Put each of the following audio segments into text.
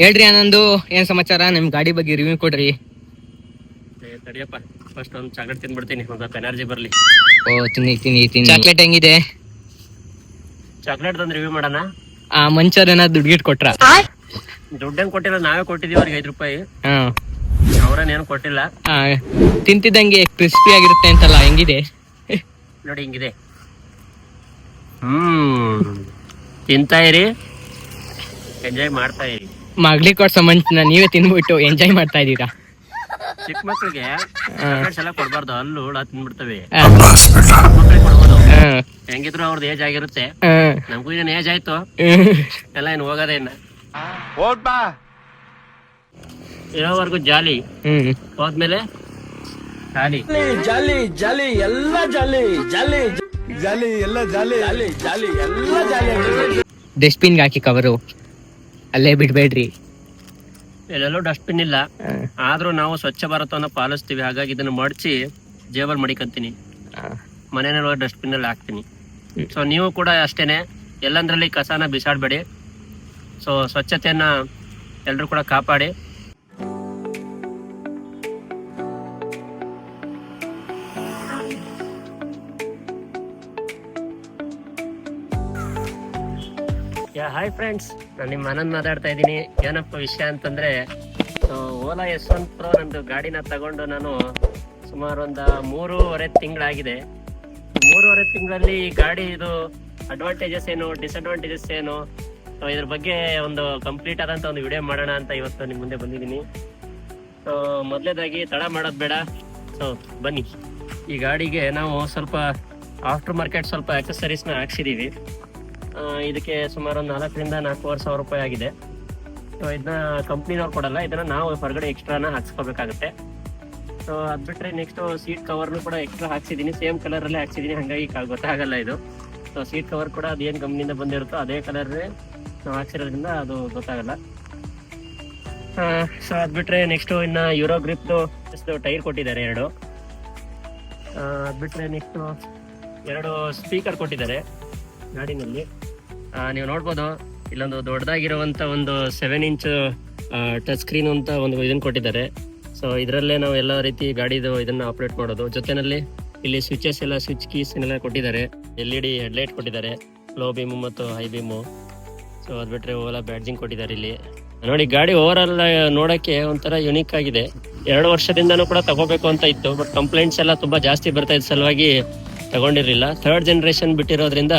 ಹೇಳ್ರಿ ಆನಂದು, ಏನ್ ಸಮಾಚಾರ? ನಿಮ್ ಗಾಡಿ ಬಗ್ಗೆ ರಿವ್ಯೂ ಕೊಡ್ರಿ. ತಡಿಯಪ್ಪ, ಫಸ್ಟ್ ಒಂದು ಚಾಕ್ಲೇಟ್ ತಿಂದ್ಬಿಡ್ತೀನಿ, ಒಂದು ಎನರ್ಜಿ ಬರ್ಲಿ. ಓ ತಿನ್ನಿ. ಚಾಕ್ಲೇಟ್ ಹೆಂಗಿದೆ? ಚಾಕ್ಲೇಟ್ ತಂದು ರಿವ್ಯೂ ಮಾಡೋಣ. ಆ ಮಂಚರ್ ಏನಾದ್ರು ದುಡ್ಡು ಕೊಟ್ರ? ದುಡ್ಡು ಹೆಂಗ್ ಕೊಟ್ಟಿಲ್ಲ, ನಾವೇ ಕೊಟ್ಟಿದೀವಿ ಅವ್ರಿಗೆ 5 ರೂಪಾಯಿ. ಅವ್ರೇನೇನು ಕೊಟ್ಟಿಲ್ಲ. ತಿಂತಿದ್ದಂಗೆ ಕ್ರಿಸ್ಪಿ ಆಗಿರುತ್ತೆ ಅಂತಲ್ಲ, ಹೆಂಗಿದೆ ನೋಡಿ, ಹಿಂಗಿದೆ. ತಿಂತಾ ಇರಿ, ಎಂಜಾಯ್ ಮಾಡ್ತಾ ಇರಿ. ಮಗ್ಲಿಗೆ ಕೊಡ್ಸೋ ಮಂಚನ ನೀವೇ ತಿನ್ಬಿಟ್ಟು ಎಂಜಾಯ್ ಮಾಡ್ತಾ ಇದೀರಾ. ಚಿಕ್ಕ ಮಕ್ಳಿಗೆ ಎಲ್ಲ ಕೊಡ್ಬಾರ್ದು, ಹಲ್ಲು ಹುಳ ತಿನ್ಬಿಡ್ತವೆ. ಕೊಡ್ಬೋದು, ಹೆಂಗಿದ್ರು ಅವ್ರದ್ದು ಏಜ್ ಆಗಿರುತ್ತೆ. ನಮಗೂ ಏನ್ ಏಜ್ ಆಯ್ತು, ಎಲ್ಲ ಏನ್ ಹೋಗದೆ ಇನ್ನ ಇರೋವರೆಗೂ ಜಾಲಿ, ಹೋದ್ಮೇಲೆ ಜಾಲಿ ಜಾಲಿ ಜಾಲಿ ಎಲ್ಲ ಜಾಲಿ ಜಾಲಿ ಜಾಲಿ ಎಲ್ಲ ಜಾಲಿ ಜಾಲಿ ಜಾಲಿ ಎಲ್ಲ ಜಾಲಿ. ಡಸ್ಟ್ಬಿನ್ ಹಾಕಿ ಕವರು, ಅಲ್ಲೇ ಬಿಡ್ಬೇಡ್ರಿ. ಎಲ್ಲೆಲ್ಲೂ ಡಸ್ಟ್ಬಿನ್ ಇಲ್ಲ, ಆದ್ರೂ ನಾವು ಸ್ವಚ್ಛ ಭಾರತವನ್ನ ಪಾಲಿಸ್ತೀವಿ. ಹಾಗಾಗಿ ಇದನ್ನ ಮಡಚಿ ಜೇಬಲ್ ಮಡಿಕಂತೀನಿ, ಮನೆಯಲ್ಲಿ ಡಸ್ಟ್ಬಿನ್ ಅಲ್ಲಿ ಹಾಕ್ತೀನಿ. ಸೊ ನೀವು ಕೂಡ ಅಷ್ಟೇನೆ, ಎಲ್ಲಂದ್ರಲ್ಲಿ ಕಸನ ಬಿಸಾಡ್ಬೇಡಿ. ಸೊ ಸ್ವಚ್ಛತೆಯನ್ನ ಎಲ್ರು ಕೂಡ ಕಾಪಾಡಿ. ಹಾಯ್ ಫ್ರೆಂಡ್ಸ್, ನಾನು ನಿಮ್ಮ ಆನಂದ್ ಮಾತಾಡ್ತಾ ಇದ್ದೀನಿ. ಏನಪ್ಪ ವಿಷಯ ಅಂತಂದ್ರೆ, ಓಲಾ S1 Pro ನಂದು ಗಾಡಿನ ತಗೊಂಡು ನಾನು ಸುಮಾರು ಒಂದು 3.5 ತಿಂಗಳಾಗಿದೆ. 3.5 ತಿಂಗಳಲ್ಲಿ ಈ ಗಾಡಿ ಇದು ಅಡ್ವಾಂಟೇಜಸ್ ಏನು, ಡಿಸ್ಅಡ್ವಾಂಟೇಜಸ್ ಏನು, ಇದ್ರ ಬಗ್ಗೆ ಒಂದು ಕಂಪ್ಲೀಟ್ ಆದಂತ ಒಂದು ವಿಡಿಯೋ ಮಾಡೋಣ ಅಂತ ಇವತ್ತು ನಿಮ್ಮ ಮುಂದೆ ಬಂದಿದ್ದೀನಿ. ಸೊ ಮೊದಲೇದಾಗಿ ತಡ ಮಾಡೋದು ಬೇಡ, ಸೊ ಬನ್ನಿ. ಈ ಗಾಡಿಗೆ ನಾವು ಸ್ವಲ್ಪ ಆಫ್ಟರ್ ಮಾರ್ಕೆಟ್ ಸ್ವಲ್ಪ ಆಕ್ಸೆಸರೀಸ್ನ ಹಾಕ್ಸಿದೀವಿ. ಇದಕ್ಕೆ ಸುಮಾರು 4,000 to 4,500 ರೂಪಾಯಿ ಆಗಿದೆ. ಸೊ ಇದನ್ನ ಕಂಪ್ನಿನವ್ರು ಕೊಡಲ್ಲ, ಇದನ್ನ ನಾವು ಹೊರಗಡೆ ಎಕ್ಸ್ಟ್ರಾನ ಹಾಕ್ಸ್ಕೋಬೇಕಾಗುತ್ತೆ. ಸೊ ಅದ್ ಬಿಟ್ರೆ ನೆಕ್ಸ್ಟ್ ಸೀಟ್ ಕವರ್ನು ಕೂಡ ಎಕ್ಸ್ಟ್ರಾ ಹಾಕ್ಸಿದೀನಿ, ಸೇಮ್ ಕಲರ್ ಅಲ್ಲೇ ಹಾಕ್ಸಿದೀನಿ, ಹಾಗಾಗಿ ಗೊತ್ತಾಗಲ್ಲ ಇದು. ಸೊ ಸೀಟ್ ಕವರ್ ಕೂಡ ಅದೇನು ಕಂಪ್ನಿಯಿಂದ ಬಂದಿರುತ್ತೋ ಅದೇ ಕಲರ್ ನಾವು ಹಾಕ್ಸಿರೋದ್ರಿಂದ ಅದು ಗೊತ್ತಾಗಲ್ಲ. ಸೊ ಅದ್ ಬಿಟ್ರೆ ನೆಕ್ಸ್ಟ್ ಇನ್ನ ಯೂರೋ ಗ್ರಿಪ್ದು ಟೈರ್ ಕೊಟ್ಟಿದ್ದಾರೆ 2. ಅದ್ ಬಿಟ್ರೆ ನೆಕ್ಸ್ಟ್ 2 ಸ್ಪೀಕರ್ ಕೊಟ್ಟಿದ್ದಾರೆ ಗಾಡಿನಲ್ಲಿ. ನೀವು ನೋಡ್ಬೋದು, ಇಲ್ಲೊಂದು ದೊಡ್ಡದಾಗಿರುವಂತ ಒಂದು 7 ಇಂಚ್ ಟಚ್ ಸ್ಕ್ರೀನ್ ಅಂತ ಒಂದು ಇದನ್ನ ಕೊಟ್ಟಿದ್ದಾರೆ. ಸೊ ಇದರಲ್ಲೇ ನಾವು ಎಲ್ಲ ರೀತಿ ಗಾಡಿದು ಇದನ್ನ ಆಪರೇಟ್ ಮಾಡೋದು. ಜೊತೆನಲ್ಲಿ ಇಲ್ಲಿ ಸ್ವಿಚಸ್ ಎಲ್ಲ, ಸ್ವಿಚ್ ಕೀಸ್ ಎಲ್ಲ ಕೊಟ್ಟಿದ್ದಾರೆ. LED ಹೆಡ್ಲೈಟ್ ಕೊಟ್ಟಿದ್ದಾರೆ, ಲೋ ಬೀಮು ಮತ್ತು ಹೈ ಬೀಮು. ಸೊ ಅದ್ ಬಿಟ್ರೆ ಓಲಾ ಬ್ಯಾಡ್ಜಿಂಗ್ ಕೊಟ್ಟಿದ್ದಾರೆ ಇಲ್ಲಿ. ನೋಡಿ, ಗಾಡಿ ಓವರ್ ಆಲ್ ನೋಡಕ್ಕೆ ಒಂಥರ ಯುನಿಕ್ ಆಗಿದೆ. 2 ವರ್ಷದಿಂದನೂ ಕೂಡ ತಗೋಬೇಕು ಅಂತ ಇತ್ತು, ಬಟ್ ಕಂಪ್ಲೇಂಟ್ಸ್ ಎಲ್ಲ ತುಂಬಾ ಜಾಸ್ತಿ ಬರ್ತಾ ಇದ್ದ ಸಲುವಾಗಿ ತಗೊಂಡಿರ್ಲಿಲ್ಲ. 3rd ಜನರೇಷನ್ ಬಿಟ್ಟಿರೋದ್ರಿಂದ,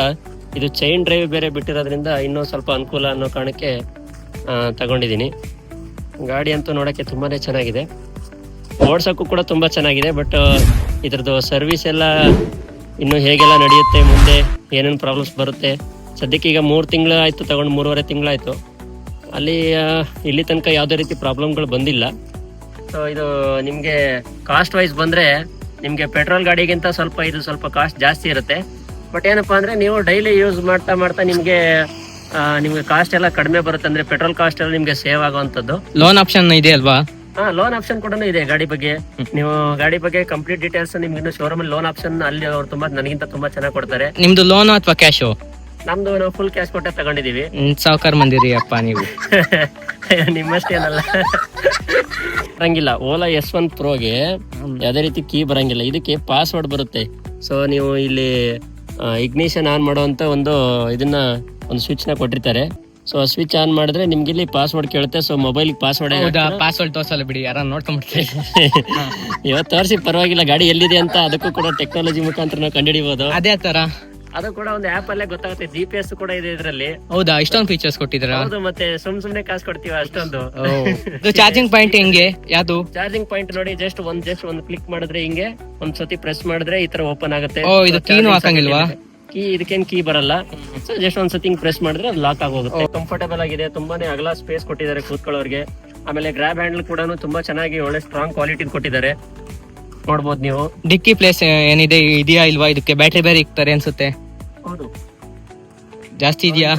ಇದು ಚೈನ್ ಡ್ರೈವ್ ಬೇರೆ ಬಿಟ್ಟಿರೋದ್ರಿಂದ ಇನ್ನೂ ಸ್ವಲ್ಪ ಅನುಕೂಲ ಅನ್ನೋ ಕಾರಣಕ್ಕೆ ತಗೊಂಡಿದ್ದೀನಿ. ಗಾಡಿ ಅಂತೂ ನೋಡೋಕ್ಕೆ ತುಂಬಾನೇ ಚೆನ್ನಾಗಿದೆ, ಓಡ್ಸೋಕ್ಕೂ ಕೂಡ ತುಂಬ ಚೆನ್ನಾಗಿದೆ. ಬಟ್ ಇದ್ರದ್ದು ಸರ್ವಿಸ್ ಎಲ್ಲ ಇನ್ನು ಹೇಗೆಲ್ಲ ನಡೆಯುತ್ತೆ, ಮುಂದೆ ಏನೇನು ಪ್ರಾಬ್ಲಮ್ಸ್ ಬರುತ್ತೆ. ಸದ್ಯಕ್ಕೆ ಈಗ 3 ತಿಂಗಳು ಆಯಿತು ತಗೊಂಡು, 3.5 ತಿಂಗಳಾಯಿತು. ಇಲ್ಲಿ ತನಕ ಯಾವುದೇ ರೀತಿ ಪ್ರಾಬ್ಲಮ್ಗಳು ಬಂದಿಲ್ಲ. ಸೊ ಇದು ನಿಮಗೆ ಕಾಸ್ಟ್ ವೈಸ್ ಬಂದರೆ, ನಿಮಗೆ ಪೆಟ್ರೋಲ್ ಗಾಡಿಗಿಂತ ಇದು ಸ್ವಲ್ಪ ಕಾಸ್ಟ್ ಜಾಸ್ತಿ ಇರುತ್ತೆ. ಬಟ್ ಏನಪ್ಪಾ ಅಂದ್ರೆ, ನೀವು ಡೈಲಿ ಯೂಸ್ ಮಾಡ್ತಾ ನಿಮ್ಗೆ ಕಾಸ್ಟ್ ಎಲ್ಲ ಕಡಿಮೆ ಬರುತ್ತೆ. ಅಂದ್ರೆ ಪೆಟ್ರೋಲ್ ಕಾಸ್ಟ್ ಎಲ್ಲ ನಿಮ್ಗೆ ಸೇವ್ ಆಗುವಂತದ್ದು. ಲೋನ್ ಆಪ್ಷನ್ ಇದೆ ಅಲ್ವಾ? ಲೋನ್ ಆಪ್ಷನ್ ಕೂಡ ಇದೆ ಗಾಡಿ ಬಗ್ಗೆ. ನೀವು ಗಾಡಿ ಬಗ್ಗೆ ಕಂಪ್ಲೀಟ್ ಡೀಟೇಲ್ಸ್ ನಿಮ್ಗೆ ಇನ್ನು ಶೋರೂಮ್ ಅಲ್ಲಿ ಲೋನ್ ಆಪ್ಷನ್ ಅಲ್ಲಿ ಅವ್ರು ನನಗಿಂತ ತುಂಬಾ ಚೆನ್ನಾಗಿ ಕೊಡ್ತಾರೆ. ನಿಮ್ದು ಲೋನ್ ಅಥವಾ ಕ್ಯಾಶು? ನಮ್ದು ನಾವು ಫುಲ್ ಕ್ಯಾಶ್ ಕೊಟ್ಟೆ ತಗೊಂಡಿದೀವಿ. ಸಾವುಕಾರ ಮಂದಿರಿ ಅಪ್ಪ ನೀವು. ನಿಮ್ಮಷ್ಟೇನಲ್ಲ ಬರಂಗಿಲ್ಲ. ಓಲಾ S1 Proಗೆ ಯಾವುದೇ ರೀತಿ ಕೀ ಬರಂಗಿಲ್ಲ, ಇದಕ್ಕೆ ಪಾಸ್ವರ್ಡ್ ಬರುತ್ತೆ. ಸೊ ನೀವು ಇಲ್ಲಿ ಇಗ್ನಿಷನ್ ಆನ್ ಮಾಡುವಂತ ಒಂದು ಸ್ವಿಚ್ ನ ಕೊಟ್ಟಿರ್ತಾರೆ. ಸೊ ಸ್ವಿಚ್ ಆನ್ ಮಾಡಿದ್ರೆ ನಿಮ್ಗೆ ಇಲ್ಲಿ ಪಾಸ್ವರ್ಡ್ ಕೇಳುತ್ತೆ. ಸೊ ಮೊಬೈಲ್ ಪಾಸ್ವರ್ಡ್ ತೋರ್ಸಲ್ಲ ಬಿಡಿ, ಯಾರು ನೋಡ್ಕೊಂಡ್ಬಿಡ್ತೀವಿ. ಇವತ್ತು ತೋರಿಸಿ ಪರವಾಗಿಲ್ಲ, ಗಾಡಿ ಎಲ್ಲಿದೆ ಅಂತ ಅದಕ್ಕೂ ಕೂಡ ಟೆಕ್ನಾಲಜಿ ಮುಖಾಂತರ ನಾವು ಕಂಡುಹಿಡಿಬಹುದು. ಅದೇ ತರ ಅದು ಕೂಡ ಒಂದು ಆಪ್ ಅಲ್ಲೇ ಗೊತ್ತಾಗುತ್ತೆ. GPS ಕೂಡ ಇದೆ ಇದರಲ್ಲಿ. ಹೌದಾ, ಇಷ್ಟೊಂದು ಫೀಚರ್ಸ್ ಕೊಟ್ಟಿದ್ದೀರಾ? ಹೌದು, ಮತ್ತೆ ಸುಮ್ನೆ ಕಾಸು ಕೊಡ್ತೀವಿ ಅಷ್ಟೊಂದು. ಚಾರ್ಜಿಂಗ್ ಪಾಯಿಂಟ್ ಹೆಂಗೆ? ಯಾವುದು ಚಾರ್ಜಿಂಗ್ ಪಾಯಿಂಟ್ ನೋಡಿ, ಜಸ್ಟ್ ಒಂದು ಕ್ಲಿಕ್ ಮಾಡಿದ್ರೆ ಹಿಂಗೆ ಒಂದ್ ಸತಿ ಪ್ರೆಸ್ ಮಾಡಿದ್ರೆ ಈ ತರ ಓಪನ್ ಆಗುತ್ತೆ. ಇದು ಕೀನು ಹಾಕಂಗಿಲ್ವಾ? ಇದಕ್ಕೇನ್ ಕೀ ಬರಲ್ಲ. ಸೊ ಜಸ್ಟ್ ಒಂದ್ ಸತಿ ಪ್ರೆಸ್ ಮಾಡಿದ್ರೆ ಅದು ಲಾಕ್ ಆಗೋಗುತ್ತೆ. ಕಂಫರ್ಟೇಬಲ್ ಆಗಿದೆ, ತುಂಬಾನೇ ಅಗಲ ಸ್ಪೇಸ್ ಕೊಟ್ಟಿದ್ದಾರೆ ಕೂತ್ಕೊಳ್ಳೋರ್ಗೆ. ಆಮೇಲೆ ಗ್ರಾಬ್ ಹ್ಯಾಂಡಲ್ ಕೂಡ ತುಂಬಾ ಚೆನ್ನಾಗಿ ಒಳ್ಳೆ ಸ್ಟ್ರಾಂಗ್ ಕ್ವಾಲಿಟಿ ಕೊಟ್ಟಿದ್ದಾರೆ, ನೋಡ್ಬೋದು ನೀವು. ಡಿಕ್ಕಿ ಪ್ಲೇಸ್ ಏನಿದೆ ಇದೆಯಾ ಇಲ್ವಾ? ಇದಕ್ಕೆ ಬ್ಯಾಟ್ರಿ ಬೇರೆ ಇಕ್ತಾರೆ ಅನ್ಸುತ್ತೆ. ಹೌದು, ಜಾಸ್ತಿ ಇದೆಯಾ?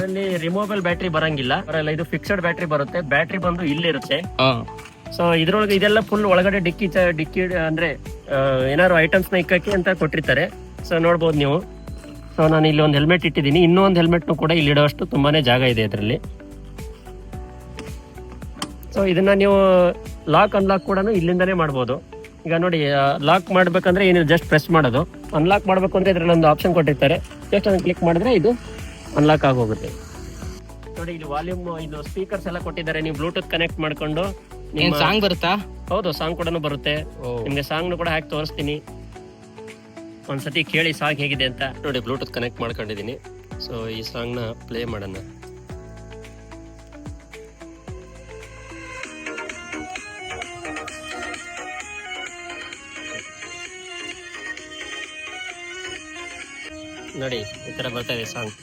ರಿಮೂವಬಲ್ ಬ್ಯಾಟ್ರಿ ಬರಂಗಿಲ್ಲ, ಇದು ಫಿಕ್ಸ್ಡ್ ಬ್ಯಾಟ್ರಿ ಬರುತ್ತೆ. ಬ್ಯಾಟ್ರಿ ಬಂದು ಇಲ್ಲಿರುತ್ತೆ. ಸೊ ಇದ್ರೊಳಗೆ ಇದೆಲ್ಲ ಫುಲ್ ಒಳಗಡೆ ಡಿಕ್ಕಿ ಅಂದ್ರೆ ಏನಾದ್ರು ಐಟಮ್ಸ್ ನ ಇಕ್ಕಕ್ಕೆ ಅಂತ ಕೊಟ್ಟಿರ್ತಾರೆ. ಸೊ ನೋಡ್ಬೋದು ನೀವು. ಸೊ ನಾನು ಇಲ್ಲಿ ಒಂದು ಹೆಲ್ಮೆಟ್ ಇಟ್ಟಿದ್ದೀನಿ, ಇನ್ನೂ ಒಂದು ಹೆಲ್ಮೆಟ್ ಕೂಡ ಇಲ್ಲಿ ಇಡುವಷ್ಟು ತುಂಬಾನೇ ಜಾಗ ಇದೆ ಇದರಲ್ಲಿ. ಸೊ ಇದನ್ನ ನೀವು ಲಾಕ್ ಅನ್ಲಾಕ್ ಕೂಡ ಇಲ್ಲಿಂದಾನೇ ಮಾಡ್ಬೋದು. ಈಗ ನೋಡಿ, ಲಾಕ್ ಮಾಡ್ಬೇಕಂದ್ರೆ ಏನಿಲ್ಲ, ಜಸ್ಟ್ ಪ್ರೆಸ್ ಮಾಡೋದು. ಅನ್ಲಾಕ್ ಮಾಡ್ಬೇಕು ಅಂದ್ರೆ ಇದ್ರಲ್ಲಿ ಒಂದು ಆಪ್ಷನ್ ಕೊಟ್ಟಿರ್ತಾರೆ, ಜಸ್ಟ್ ಅದನ್ನ ಕ್ಲಿಕ್ ಮಾಡಿದ್ರೆ ಇದು ಅನ್ಲಾಕ್ ಆಗೋಗುತ್ತೆ. ನೋಡಿ ಇಲ್ಲಿ ವಾಲ್ಯೂಮ್, ಇದು ಸ್ಪೀಕರ್ಸ್ ಎಲ್ಲ ಕೊಟ್ಟಿದ್ದಾರೆ, ನೀವು ಬ್ಲೂಟೂತ್ ಕನೆಕ್ಟ್ ಮಾಡ್ಕೊಂಡು ಸಾಂಗ್ ಬರುತ್ತಾ? ಹೌದು, ಸಾಂಗ್ ಕೂಡ ಬರುತ್ತೆ. ನಿಮ್ಗೆ ಸಾಂಗ್ ಕೂಡ ಹಾಕಿ ತೋರಿಸ್ತೀನಿ, ಒಂದ್ಸತಿ ಕೇಳಿ ಸಾಂಗ್ ಹೇಗಿದೆ ಅಂತ. ನೋಡಿ ಬ್ಲೂಟೂತ್ ಕನೆಕ್ಟ್ ಮಾಡ್ಕೊಂಡಿದ್ದೀನಿ. ಸೊ ಈ ಸಾಂಗ್ ನ ಪ್ಲೇ ಮಾಡೋಣ. ನೋಡಿ ಈ ತರ ಬರ್ತಾ ಇದೆ ಸಾಂಗ್.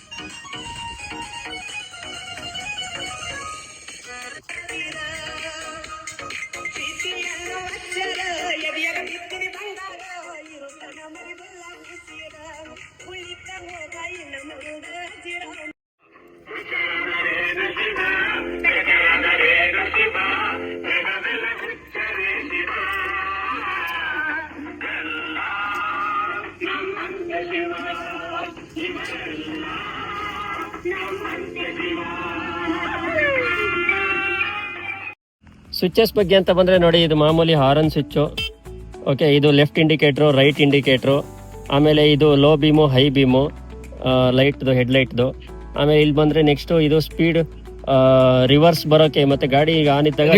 ಸ್ವಿಚಸ್ ಬಗ್ಗೆ ಅಂತ ಬಂದ್ರೆ ನೋಡಿ, ಇದು ಮಾಮೂಲಿ ಹಾರನ್ ಸ್ವಿಚ್. ಓಕೆ, ಇದು ಲೆಫ್ಟ್ ಇಂಡಿಕೇಟ್ರು, ರೈಟ್ ಇಂಡಿಕೇಟ್ರು, ಆಮೇಲೆ ಇದು ಲೋ ಬೀಮು, ಹೈ ಬೀಮು, ಲೈಟ್ದು, ಹೆಡ್ ಲೈಟ್ದು. ಆಮೇಲೆ ಇಲ್ಲಿ ಬಂದ್ರೆ ನೆಕ್ಸ್ಟ್ ಇದು ಸ್ಪೀಡ್ ರಿವರ್ಸ್ ಬರೋಕೆ, ಮತ್ತೆ ಗಾಡಿ ಈಗ ಆನ್ ಇದ್ದಾಗ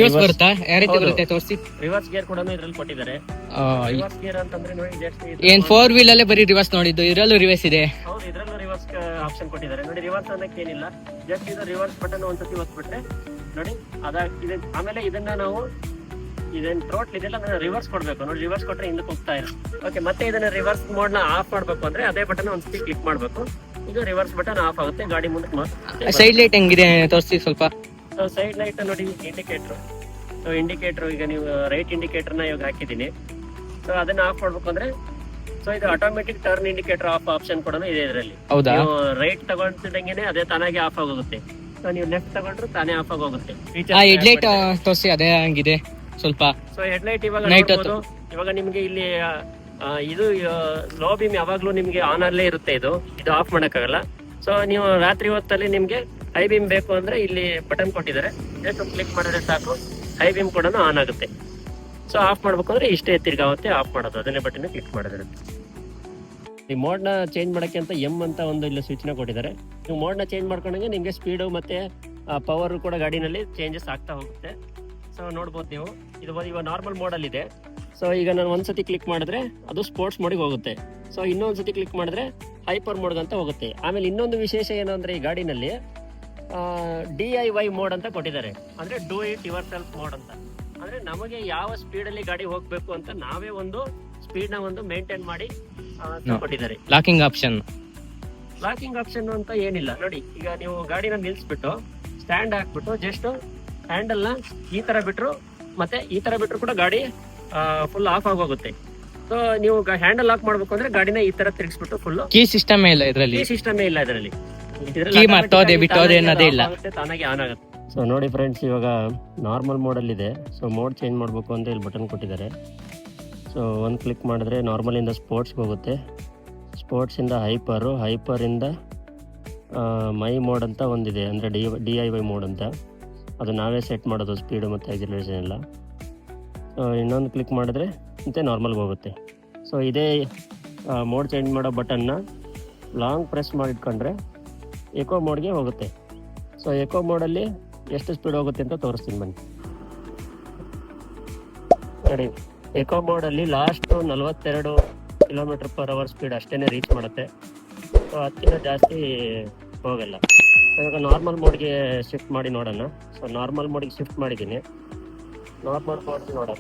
ರಿವರ್ಸ್ ಗೇರ್ ಕೂಡ ಇದ್ರಲ್ಲಿ ಕೊಟ್ಟಿದ್ದಾರೆ. ರಿವರ್ಸ್ ಗೇರ್ ಅಂತಂದ್ರೆ ನೋಡಿ, ಏನ್ 4 ವೀಲ್ ಅಲ್ಲೇ ಬರೀ ರಿವರ್ಸ್ ನೋಡಿದ್ದು, ಇದ್ರಲ್ಲೂ ರಿವರ್ಸ್ ಇದೆ. ಹೌದು, ಇದ್ರಲ್ಲೂ ರಿವರ್ಸ್ ಆಪ್ಷನ್ ಕೊಟ್ಟಿದ್ದಾರೆ. ನೋಡಿ ರಿವರ್ಸ್ ಅನ್ನಕ್ಕೆ ಏನಿಲ್ಲ, ಜಸ್ಟ್ ಇದು ರಿವರ್ಸ್ ಬಟನ್ ಒಂದ್ಸತಿ ಒತ್ಬಿಟ್ರೆ ನೋಡಿ ಅದಾಗ್ತಿದೆ. ಆಮೇಲೆ ಇದನ್ನ ನಾವು ಇದನ್ನ ಥ್ರೋಟ್ಲ್ ಇದೆಲ್ಲ ರಿವರ್ಸ್ ಕೊಡ್ಬೇಕು. ನೋಡಿ ರಿವರ್ಸ್ ಕೊಟ್ರೆ ಹಿಂದಕ್ಕೆ ಹೋಗ್ತಾ ಇರೋ. ಓಕೆ, ಮತ್ತೆ ಇದನ್ನ ರಿವರ್ಸ್ ಮೋಡ್ ನ ಆಫ್ ಮಾಡ್ಬೇಕು ಅಂದ್ರೆ ಅದೇ ಬಟನ್ ಒಂದ್ಸತಿ ಕ್ಲಿಕ್ ಮಾಡ್ಬೇಕು. ಇದು ರಿವರ್ಸ್ ಬಟನ್ ಆಫ್ ಆಗುತ್ತೆ, ಗಾಡಿ ಮುಂದಕ್ಕೆ. ಸೈಡ್ ಲೈಟ್ ಹೆಂಗಿದೆ ತೋರಿಸಿ ಸ್ವಲ್ಪ. ಸೈಡ್ ಲೈಟ್ ನೋಡಿ, ಇಂಡಿಕೇಟರ್. ಸೊ ಇಂಡಿಕೇಟರ್ ಈಗ ನೀವು ರೈಟ್ ಇಂಡಿಕೇಟರ್ ನ ಇವಾಗ ಹಾಕಿದ್ದೀನಿ. ಸೊ ಅದನ್ನ ಆಫ್ ಮಾಡ್ಬೇಕು ಅಂದ್ರೆ, ಸೊ ಇದು automatic turn indicator of option ಕೂಡ ಇದೆ ಇದರಲ್ಲಿ. ನೀವು ರೈಟ್ ತಗೊಂಡಿದ್ದಂಗೆನೆ ಅದೇ ತಾನಾಗೆ ಆಫ್ ಆಗೋಗುತ್ತೆ. ಸೊ ನೀವು ಲೆಫ್ಟ್ ತಗೊಂಡ್ರು ತಾನೇ ಆಫ್ ಆಗೋಗುತ್ತೆ. ಹೆಡ್ ಲೈಟ್ ತೋರಿಸಿ, ಅದೇ ಹಂಗಿದೆ ಸ್ವಲ್ಪ. ಸೊ ಹೆಡ್ ಲೈಟ್ ಇವಾಗ ನಿಮ್ಗೆ ಇಲ್ಲಿ ಇದು ಲೋ ಬೀಮ್ ಯಾವಾಗ್ಲೂ ನಿಮ್ಗೆ ಆನ್ ಅಲ್ಲೇ ಇರುತ್ತೆ. ಇದು ಆಫ್ ಮಾಡಕ್ಕಾಗಲ್ಲ. ಸೊ ನೀವು ರಾತ್ರಿ ಹೊತ್ತಲ್ಲಿ ನಿಮ್ಗೆ ಹೈ ಬೀಮ್ ಬೇಕು ಅಂದ್ರೆ ಇಲ್ಲಿ ಬಟನ್ ಕೊಟ್ಟಿದ್ದಾರೆ, ಜಸ್ಟ್ ಕ್ಲಿಕ್ ಮಾಡಿದ್ರೆ ಸಾಕು, ಹೈ ಬೀಮ್ ಕೂಡ ಆನ್ ಆಗುತ್ತೆ. ಸೊ ಆಫ್ ಮಾಡ್ಬೇಕು ಅಂದ್ರೆ ಇಷ್ಟೇ ತಿರ್ಗಾವತ್ತೆ ಆಫ್ ಮಾಡೋದು, ಅದನ್ನೇ ಬಟನ್ ಕ್ಲಿಕ್ ಮಾಡಿದ್ರೆ. ಈ ಮೋಡ್ ನ ಚೇಂಜ್ ಮಾಡಕ್ಕೆ ಅಂತ ಎಂ ಅಂತ ಒಂದು ಇಲ್ಲಿ ಸ್ವಿಚ್ ನ ಕೊಟ್ಟಿದ್ದಾರೆ. ನೀವು ಮೋಡ್ ನ ಚೇಂಜ್ ಮಾಡ್ಕೊಂಡಂಗೆ ನಿಮ್ಗೆ ಸ್ಪೀಡು ಮತ್ತೆ ಪವರ್ ಕೂಡ ಗಾಡಿನಲ್ಲಿ ಚೇಂಜಸ್ ಆಗ್ತಾ ಹೋಗುತ್ತೆ. ಸೊ ನೋಡ್ಬೋದು ನೀವು, ಇದು ಇವಾಗ ನಾರ್ಮಲ್ ಮೋಡ್ ಅಲ್ಲಿ ಇದೆ. ಸೊ ಈಗ ನಾನು ಒಂದ್ಸತಿ ಕ್ಲಿಕ್ ಮಾಡಿದ್ರೆ ಅದು ಸ್ಪೋರ್ಟ್ಸ್ ಮೋಡಿಗೆ ಹೋಗುತ್ತೆ. ಸೊ ಇನ್ನೊಂದ್ಸತಿ ಕ್ಲಿಕ್ ಮಾಡಿದ್ರೆ ಹೈಪರ್ ಮೋಡ್ ಅಂತ ಹೋಗುತ್ತೆ. ಆಮೇಲೆ ಇನ್ನೊಂದು ವಿಶೇಷ ಏನು ಅಂದ್ರೆ, ಈ ಗಾಡಿನಲ್ಲಿ DIY ಮೋಡ್ ಅಂತ ಕೊಟ್ಟಿದ್ದಾರೆ, ಅಂದ್ರೆ do it your self mode ಅಂತ. ಅಂದ್ರೆ ನಮಗೆ ಯಾವ ಸ್ಪೀಡ್ ಅಲ್ಲಿ ಗಾಡಿ ಹೋಗ್ಬೇಕು ಅಂತ ನಾವೇ ಒಂದು ಸ್ಪೀಡ್ ನ ಒಂದು ಮೇಂಟೈನ್ ಮಾಡಿ ಕೊಟ್ಟಿದ್ದಾರೆ. ಲಾಕಿಂಗ್ ಆಪ್ಷನ್ ಅಂತ ಏನಿಲ್ಲ. ನೋಡಿ ಈಗ ನೀವು ಗಾಡಿನ ನಿಲ್ಸ್ಬಿಟ್ಟು ಸ್ಟ್ಯಾಂಡ್ ಹಾಕ್ಬಿಟ್ಟು ಜಸ್ಟ್ ಹ್ಯಾಂಡಲ್ ನ ಈ ತರ ಬಿಟ್ರು ಮತ್ತೆ ಈ ತರ ಬಿಟ್ರು ಕೂಡ ಗಾಡಿ ಫುಲ್ ಆಫ್ ಆಗೋಗುತ್ತೆ. ಸೊ ನೀವು ಹ್ಯಾಂಡಲ್ ಲಾಕ್ ಮಾಡ್ಬೇಕು ಅಂದ್ರೆ ಗಾಡಿನ ಈ ತರ ತಿರ್ಗಿಸ್ಬಿಟ್ಟು ಫುಲ್. ಕೀ ಸಿಸ್ಟಮ್ ಇಲ್ಲ ಇದರಲ್ಲಿ, ಇದರಲ್ಲಿ ತಾನಾಗಿ ಆನ್ ಆಗುತ್ತೆ. ಸೊ ನೋಡಿ ಫ್ರೆಂಡ್ಸ್, ಇವಾಗ ನಾರ್ಮಲ್ ಮೋಡ್ ಅಲ್ಲಿ ಇದೆ. ಸೊ ಮೋಡ್ ಚೇಂಜ್ ಮಾಡ್ಬೇಕು ಅಂದ್ರೆ ಇಲ್ಲಿ ಬಟನ್ ಕೊಟ್ಟಿದ್ದಾರೆ. ಸೊ ಒಂದು ಕ್ಲಿಕ್ ಮಾಡಿದ್ರೆ ನಾರ್ಮಲ್ ಇಂದ ಸ್ಪೋರ್ಟ್ಸ್ಗೆ ಹೋಗುತ್ತೆ, ಸ್ಪೋರ್ಟ್ಸ್ ಇಂದ ಹೈಪರ್ ಇಂದ ಮೈ ಮೋಡ್ ಅಂತ ಒಂದಿದೆ, ಅಂದರೆ DIY ಮೋಡ್ ಅಂತ. ಅದು ನಾವೇ ಸೆಟ್ ಮಾಡೋದು, ಸ್ಪೀಡು ಮತ್ತು ಆಕ್ಸಿಲರೇಷನ್ ಎಲ್ಲ. ಇನ್ನೊಂದು ಕ್ಲಿಕ್ ಮಾಡಿದ್ರೆ ಮತ್ತೆ ನಾರ್ಮಲ್ಗೆ ಹೋಗುತ್ತೆ. ಸೊ ಇದೇ ಮೋಡ್ ಚೇಂಜ್ ಮಾಡೋ ಬಟನ್ನ ಲಾಂಗ್ ಪ್ರೆಸ್ ಮಾಡಿಟ್ಕೊಂಡ್ರೆ ಎಕೋ ಮೋಡ್ಗೆ ಹೋಗುತ್ತೆ. ಸೊ ಎಕೋ ಮೋಡಲ್ಲಿ ಎಷ್ಟು ಸ್ಪೀಡ್ ಹೋಗುತ್ತೆ ಅಂತ ತೋರಿಸ್ತೀನಿ ಬನ್ನಿ. ನೋಡಿ, ಎಕೋ ಮೋಡಲ್ಲಿ ಲಾಸ್ಟ್ 42 km/h ಸ್ಪೀಡ್ ಅಷ್ಟೇ ರೀಚ್ ಮಾಡುತ್ತೆ. ಸೊ ಅದಕ್ಕಿಂತ ಜಾಸ್ತಿ ಹೋಗಲ್ಲ. ಇವಾಗ ನಾರ್ಮಲ್ ಮೋಡ್ಗೆ ಶಿಫ್ಟ್ ಮಾಡಿ ನೋಡೋಣ. ಸೊ ನಾರ್ಮಲ್ ಮೋಡ್ಗೆ ಶಿಫ್ಟ್ ಮಾಡಿದ್ದೀನಿ. ನಾರ್ಮಲ್ ಮೋಡ್ ನೋಡೋಣ.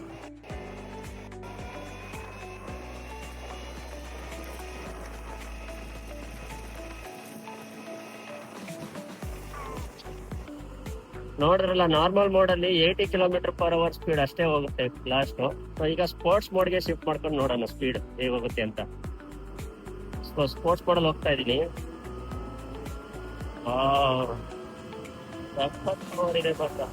ನೋಡಿದ್ರಲ್ಲ, ನಾರ್ಮಲ್ ಮೋಡ್ ಅಲ್ಲಿ 80 km/h ಸ್ಪೀಡ್ ಅಷ್ಟೇ ಹೋಗುತ್ತೆ ಲಾಸ್ಟ್. ಸೊ ಈಗ ಸ್ಪೋರ್ಟ್ಸ್ ಮೋಡ್ಗೆ ಶಿಫ್ಟ್ ಮಾಡ್ಕೊಂಡು ನೋಡೋಣ ಸ್ಪೀಡ್ ಹೇಗೆ ಹೋಗುತ್ತೆ ಅಂತ. ಸೊ ಸ್ಪೋರ್ಟ್ಸ್ ಮೋಡಲ್ಲಿ ಹೋಗ್ತಾ ಇದ್ದೀನಿ. ಇದೆ ಮಾತ್ರ,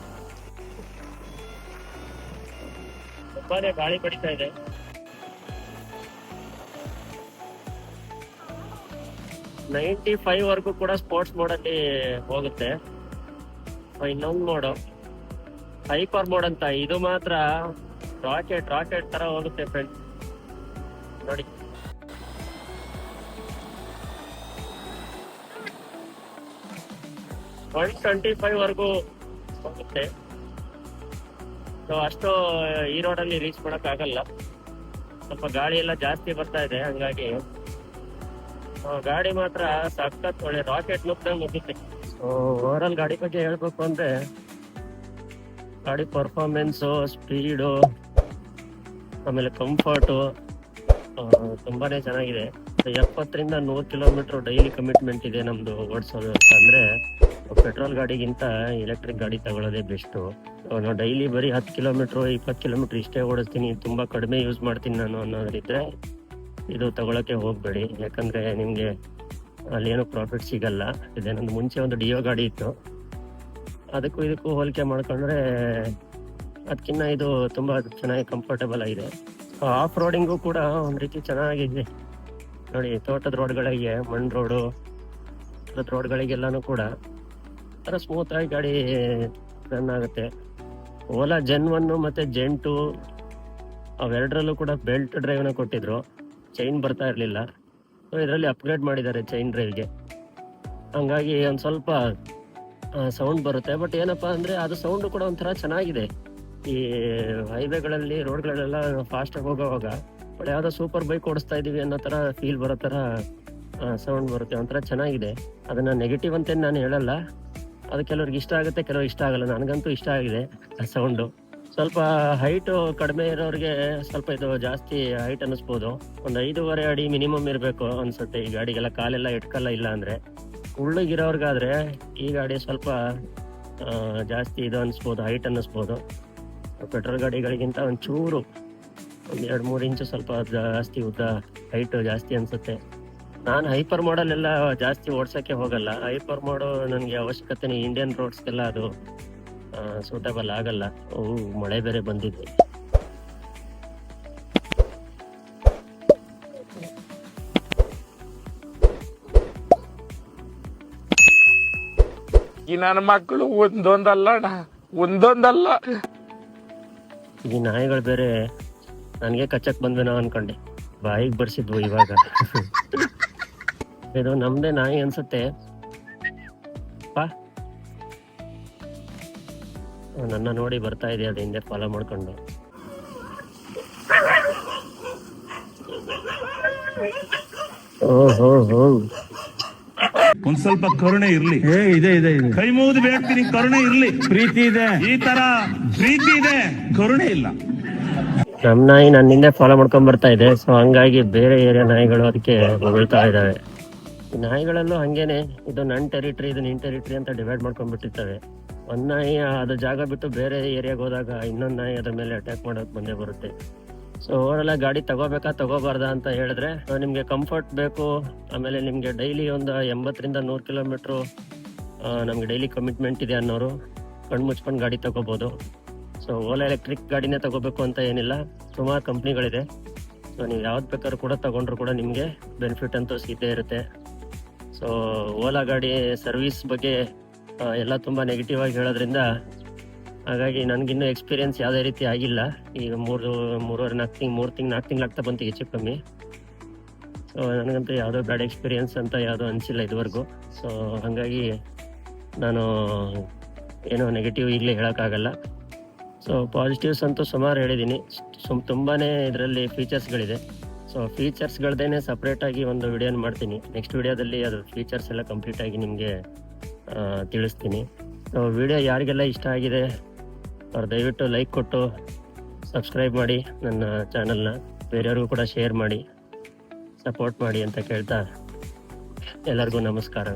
ತುಂಬಾನೇ ಗಾಳಿ ಬಡಿತಾ ಇದೆ. ವರೆಗೂ ಕೂಡ ಸ್ಪೋರ್ಟ್ಸ್ ಮೋಡ್ ಅಲ್ಲಿ ಹೋಗುತ್ತೆ. ಇನ್ನೊಂದು ಮೋಡು ಹೈಪರ್ ಮೋಡ್ ಅಂತ, ಇದು ಮಾತ್ರ ರಾಕೆಟ್ ತರ ಹೋಗುತ್ತೆ ಫ್ರೆಂಡ್ಸ್. ನೋಡಿ, ಒನ್ 25 ವರೆಗೂ ಹೋಗುತ್ತೆ. ಸೊ ಅಷ್ಟು ಈ ರೋಡಲ್ಲಿ ರೀಚ್ ಮಾಡಕ್ ಆಗಲ್ಲ, ಸ್ವಲ್ಪ ಗಾಳಿ ಎಲ್ಲ ಜಾಸ್ತಿ ಬರ್ತಾ ಇದೆ. ಹಂಗಾಗಿ ಗಾಡಿ ಮಾತ್ರ ಸಖತ್ ಒಳ್ಳೆ ರಾಕೆಟ್ ಲುಕ್ದಂಗ್ ಹೋಗುತ್ತೆ. ಓವರ್ ಆಲ್ ಗಾಡಿ ಬಗ್ಗೆ ಹೇಳ್ಬೇಕು ಅಂದ್ರೆ, ಗಾಡಿ ಪರ್ಫಾರ್ಮೆನ್ಸು, ಸ್ಪೀಡು, ಆಮೇಲೆ ಕಂಫರ್ಟು ತುಂಬಾನೇ ಚೆನ್ನಾಗಿದೆ. 70ರಿಂದ 100 ಕಿಲೋಮೀಟರ್ ಡೈಲಿ ಕಮಿಟ್ಮೆಂಟ್ ಇದೆ ನಮ್ದು ಓಡಿಸೋದು ಅಂತ ಅಂದ್ರೆ, ಪೆಟ್ರೋಲ್ ಗಾಡಿಗಿಂತ ಎಲೆಕ್ಟ್ರಿಕ್ ಗಾಡಿ ತಗೊಳ್ಳೋದೇ ಬೆಸ್ಟು. ನಾವು ಡೈಲಿ ಬರೀ 10 ಕಿಲೋಮೀಟ್ರು 20 ಕಿಲೋಮೀಟರ್ ಇಷ್ಟೇ ಓಡಿಸ್ತೀನಿ, ತುಂಬಾ ಕಡಿಮೆ ಯೂಸ್ ಮಾಡ್ತೀನಿ ನಾನು ಅನ್ನೋದ್ರಿದ್ರೆ ಇದು ತಗೊಳಕ್ಕೆ ಹೋಗ್ಬೇಡಿ. ಯಾಕಂದ್ರೆ ನಿಮ್ಗೆ ಅಲ್ಲಿ ಏನೂ ಪ್ರಾಫಿಟ್ ಸಿಗಲ್ಲ. ಇದೆ ನಂದು ಮುಂಚೆ ಒಂದು ಡಿಯೋ ಗಾಡಿ ಇತ್ತು, ಅದಕ್ಕೂ ಇದಕ್ಕೂ ಹೋಲಿಕೆ ಮಾಡ್ಕೊಂಡ್ರೆ ಅದಕ್ಕಿಂತ ಇದು ತುಂಬಾ ಚೆನ್ನಾಗಿ ಕಂಫರ್ಟಬಲ್ ಆಗಿದೆ. ಆಫ್ ರೋಡಿಂಗು ಕೂಡ ಒಂದ್ ರೀತಿ ಚೆನ್ನಾಗಿದೆ. ನೋಡಿ, ತೋಟದ ರೋಡ್ಗಳಿಗೆ, ಮಣ್ ರೋಡು ರೋಡ್ಗಳಿಗೆಲ್ಲಾನು ಕೂಡ ಥರ ಸ್ಮೂತ್ ಆಗಿ ಗಾಡಿ ರನ್ ಆಗುತ್ತೆ. ಓಲಾ ಜೆನ್ 1 ಮತ್ತೆ ಜೆನ್ 2 ಅವೆರಡರಲ್ಲೂ ಕೂಡ ಬೆಲ್ಟ್ ಡ್ರೈವ್ನ ಕೊಟ್ಟಿದ್ರು, ಚೈನ್ ಬರ್ತಾ ಇರಲಿಲ್ಲ. ಸೊ ಇದರಲ್ಲಿ ಅಪ್ಗ್ರೇಡ್ ಮಾಡಿದ್ದಾರೆ ಚೈನ್ ಡ್ರೈವ್ಗೆ, ಹಂಗಾಗಿ ಒಂದು ಸ್ವಲ್ಪ ಸೌಂಡ್ ಬರುತ್ತೆ. ಬಟ್ ಏನಪ್ಪಾ ಅಂದ್ರೆ ಅದು ಸೌಂಡು ಕೂಡ ಒಂಥರ ಚೆನ್ನಾಗಿದೆ. ಈ ಹೈವೇಗಳಲ್ಲಿ ರೋಡ್ಗಳೆಲ್ಲ ಫಾಸ್ಟಾಗಿ ಹೋಗೋವಾಗ ಯಾವುದೋ ಸೂಪರ್ ಬೈಕ್ ಓಡಿಸ್ತಾ ಇದೀವಿ ಅನ್ನೋ ಥರ ಫೀಲ್ ಬರೋ ಥರ ಸೌಂಡ್ ಬರುತ್ತೆ, ಒಂಥರ ಚೆನ್ನಾಗಿದೆ. ಅದನ್ನ ನೆಗೆಟಿವ್ ಅಂತ ನಾನು ಹೇಳಲ್ಲ, ಅದು ಕೆಲವ್ರಿಗೆ ಇಷ್ಟ ಆಗುತ್ತೆ, ಕೆಲವ್ರಿಗೆ ಇಷ್ಟ ಆಗಲ್ಲ. ನನಗಂತೂ ಇಷ್ಟ ಆಗಿದೆ ಆ ಸೌಂಡು. ಸ್ವಲ್ಪ ಹೈಟು ಕಡಿಮೆ ಇರೋರಿಗೆ ಸ್ವಲ್ಪ ಇದು ಜಾಸ್ತಿ ಹೈಟ್ ಅನ್ನಿಸ್ಬೋದು. ಒಂದು 5.5 ಅಡಿ ಮಿನಿಮಮ್ ಇರಬೇಕು ಅನ್ಸುತ್ತೆ ಈ ಗಾಡಿಗೆಲ್ಲ, ಕಾಲೆಲ್ಲ ಇಟ್ಕಲ್ಲ. ಇಲ್ಲ ಅಂದ್ರೆ ಉಳ್ಳಗಿರೋರ್ಗಾದ್ರೆ ಈ ಗಾಡಿ ಸ್ವಲ್ಪ ಜಾಸ್ತಿ ಇದು ಅನಿಸ್ಬೋದು, ಹೈಟ್ ಅನ್ನಿಸ್ಬೋದು. ಪೆಟ್ರೋಲ್ ಗಾಡಿಗಳಿಗಿಂತ ಒಂಚೂರು 2-3 ಇಂಚು ಸ್ವಲ್ಪ ಜಾಸ್ತಿ ಉದ್ದ, ಹೈಟ್ ಜಾಸ್ತಿ ಅನ್ಸುತ್ತೆ. ನಾನು ಹೈಪರ್ ಮಾಡಲ್ ಎಲ್ಲ ಜಾಸ್ತಿ ಓಡ್ಸೋಕ್ಕೆ ಹೋಗಲ್ಲ. ಹೈಪರ್ ಮಾಡೋ ನನಗೆ ಅವಶ್ಯಕತೆ ಇಂಡಿಯನ್ ರೋಡ್ಸ್ಗೆಲ್ಲ ಅದು ಸೂಟಬಲ್ ಆಗಲ್ಲ. ಮಳೆ ಬೇರೆ ಬಂದಿದೆ. ಈ ನನ್ನ ಮಕ್ಕಳು ಒಂದೊಂದಲ್ಲ ಈ ನಾಯಿಗಳು ಬೇರೆ ನನಗೆ ಕಚ್ಚಕ್ ಬಂದ್ವೇನೋ ಅನ್ಕೊಂಡೆ, ಬಾಯಿಗೆ ಬರ್ಸಿದ್ವು ಇವಾಗ. ಇದು ನಮ್ದೇ ನಾಯಿ ಅನ್ಸುತ್ತೆ. ನನ್ನ ನೋಡಿ ಬರ್ತಾ ಇದೆ, ಅದು ಹಿಂದೆ ಫಾಲೋ ಮಾಡ್ಕೊಂಡು. ಒಂದ್ ಸ್ವಲ್ಪ ಕರುಣೆ ಇರ್ಲಿ. ಇದೆ ಕೈ ಮುಗಿದು ಬೇಡ್ತೀನಿ, ಕರುಣೆ ಇರ್ಲಿ. ಪ್ರೀತಿ ಇದೆ, ಈ ತರ ಪ್ರೀತಿ ಇದೆ, ಕರುಣೆ ಇಲ್ಲ. ನಮ್ ನಾಯಿ ನನ್ನ ಹಿಂದೆ ಫಾಲೋ ಮಾಡ್ಕೊಂಡ್ ಬರ್ತಾ ಇದೆ. ಸೊ ಹಂಗಾಗಿ ಬೇರೆ ಏರಿಯಾ ನಾಯಿಗಳು ಅದಕ್ಕೆ ಹೊಗಳ್ತಾ ಇದಾವೆ. ಈ ನಾಯಿಗಳಲ್ಲೂ ಹಂಗೇನೆ, ಇದು ನನ್ನ ಟೆರಿಟರಿ, ಇದು ನಿನ್ ಟೆರಿಟರಿ ಅಂತ ಡಿವೈಡ್ ಮಾಡ್ಕೊಂಡ್ಬಿಟ್ಟಿರ್ತವೆ. ಒಂದ್ ನಾಯಿ ಅದು ಜಾಗ ಬಿಟ್ಟು ಬೇರೆ ಏರಿಯಾಗೆ ಹೋದಾಗ ಇನ್ನೊಂದ್ ನಾಯಿ ಅದ್ರ ಮೇಲೆ ಅಟ್ಯಾಕ್ ಮಾಡೋಕ್ ಬಂದೇ ಬರುತ್ತೆ. ಸೊ ಓವರೆಲ್ಲ ಗಾಡಿ ತಗೋಬೇಕಾ ತಗೋಬಾರ್ದಾ ಅಂತ ಹೇಳಿದ್ರೆ, ನಿಮ್ಗೆ ಕಂಫರ್ಟ್ ಬೇಕು, ಆಮೇಲೆ ನಿಮ್ಗೆ ಡೈಲಿ ಒಂದು 80ರಿಂದ 100 ಕಿಲೋಮೀಟ್ರು ನಮ್ಗೆ ಡೈಲಿ ಕಮಿಟ್ಮೆಂಟ್ ಇದೆ ಅನ್ನೋರು ಕಣ್ಣು ಮುಚ್ಕೊಂಡು ಗಾಡಿ ತಗೋಬಹುದು. ಸೊ ಓಲಾ ಎಲೆಕ್ಟ್ರಿಕ್ ಗಾಡಿನೇ ತಗೋಬೇಕು ಅಂತ ಏನಿಲ್ಲ, ಸುಮಾರು ಕಂಪ್ನಿಗಳಿದೆ. ಸೊ ನೀವು ಯಾವ್ದು ಬೇಕಾದ್ರೂ ಕೂಡ ತಗೊಂಡ್ರು ಕೂಡ ನಿಮಗೆ ಬೆನಿಫಿಟ್ ಅಂತೂ ಸಿಗೇ ಇರುತ್ತೆ. ಸೊ ಓಲಾ ಗಾಡಿ ಸರ್ವಿಸ್ ಬಗ್ಗೆ ಎಲ್ಲ ತುಂಬ ನೆಗೆಟಿವ್ ಆಗಿ ಹೇಳೋದ್ರಿಂದ, ಹಾಗಾಗಿ ನನಗಿನ್ನೂ ಎಕ್ಸ್ಪೀರಿಯನ್ಸ್ ಯಾವುದೇ ರೀತಿ ಆಗಿಲ್ಲ. ಈಗ 3-4 ತಿಂಗಳು ಆಗ್ತಾ ಬಂತು ಹೆಚ್ಚು ಕಮ್ಮಿ. ಸೊ ನನಗಂತೂ ಯಾವುದೋ ಬ್ಯಾಡ್ ಎಕ್ಸ್ಪೀರಿಯನ್ಸ್ ಅಂತ ಯಾವುದೋ ಅನಿಸಿಲ್ಲ ಇದುವರೆಗೂ. ಸೊ ಹಾಗಾಗಿ ನಾನು ಏನೋ ನೆಗೆಟಿವ್ ಈಗಲೇ ಹೇಳೋಕ್ಕಾಗಲ್ಲ. ಸೊ ಪಾಸಿಟಿವ್ಸ್ ಅಂತೂ ಸುಮಾರು ಹೇಳಿದ್ದೀನಿ. ತುಂಬಾ ಇದರಲ್ಲಿ ಫೀಚರ್ಸ್ಗಳಿದೆ. ಸೊ ಫೀಚರ್ಸ್ಗಳದ್ದೇನೆ ಸಪ್ರೇಟಾಗಿ ಒಂದು ವಿಡಿಯೋನ ಮಾಡ್ತೀನಿ. ನೆಕ್ಸ್ಟ್ ವಿಡಿಯೋದಲ್ಲಿ ಅದು ಫೀಚರ್ಸ್ ಎಲ್ಲ ಕಂಪ್ಲೀಟಾಗಿ ನಿಮಗೆ ತಿಳಿಸ್ತೀನಿ. ಸೊ ವಿಡಿಯೋ ಯಾರಿಗೆಲ್ಲ ಇಷ್ಟ ಆಗಿದೆ ಅವ್ರು ದಯವಿಟ್ಟು ಲೈಕ್ ಕೊಟ್ಟು ಸಬ್ಸ್ಕ್ರೈಬ್ ಮಾಡಿ ನನ್ನ ಚಾನಲ್ನ, ಬೇರೆಯವ್ರಿಗೂ ಕೂಡ ಶೇರ್ ಮಾಡಿ ಸಪೋರ್ಟ್ ಮಾಡಿ ಅಂತ ಕೇಳ್ತಾ ಎಲ್ಲರಿಗೂ ನಮಸ್ಕಾರ.